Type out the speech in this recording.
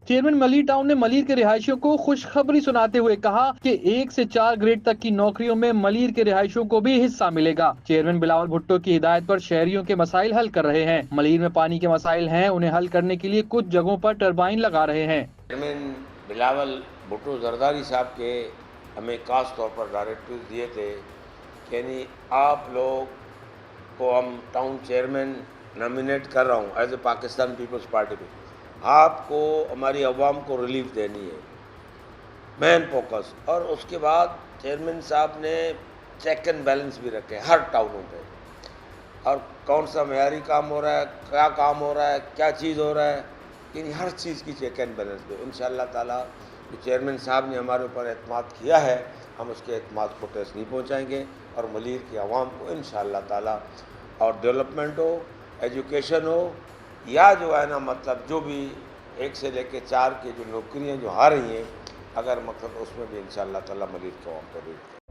Chairman Malir town ने मलिर के रिहायशियों को खुशखबरी सुनाते हुए कहा कि 1 से 4 ग्रेड तक की नौकरियों में मलिर के रिहायशियों को भी हिस्सा मिलेगा। चेयरमैन बिलावल भुट्टो की हिदायत पर शहरियों के मसाइल हल कर रहे हैं। मलिर में पानी के मसाइल हैं, उन्हें हल करने के लिए कुछ जगहों पर टरबाइन लगा रहे हैं। चेयरमैन बिलावल भुट्टो जरदारी साहब के हमें खास तौर पर डायरेक्टिव दिए थे कि यानी आप लोग को हम टाउन चेयरमैन नॉमिनेट कर रहा हूँ as a Pakistan Peoples Party में, आपको हमारी अवाम को रिलीफ देनी है, मेन फोकस। और उसके बाद चेयरमैन साहब ने चेक एंड बैलेंस भी रखे हर टाउनों पे, और कौन सा मेयारी काम हो रहा है, क्या काम हो रहा है, क्या चीज़ हो रहा है, यानी हर चीज़ की चेक एंड बैलेंस पे इंशाअल्लाह ताला जो चेयरमैन साहब ने हमारे ऊपर एतमाद किया है, हम उसके एतमाद को ठेस नहीं पहुँचाएँगे और मलिर की आवाम को इंशाअल्लाह ताला, और डेवलपमेंट हो, एजुकेशन हो, या जो है ना मतलब जो भी 1 से लेके 4 की जो नौकरियाँ जो आ रही हैं, अगर मतलब उसमें भी इंशाअल्लाह ताला मलिर की आवाम को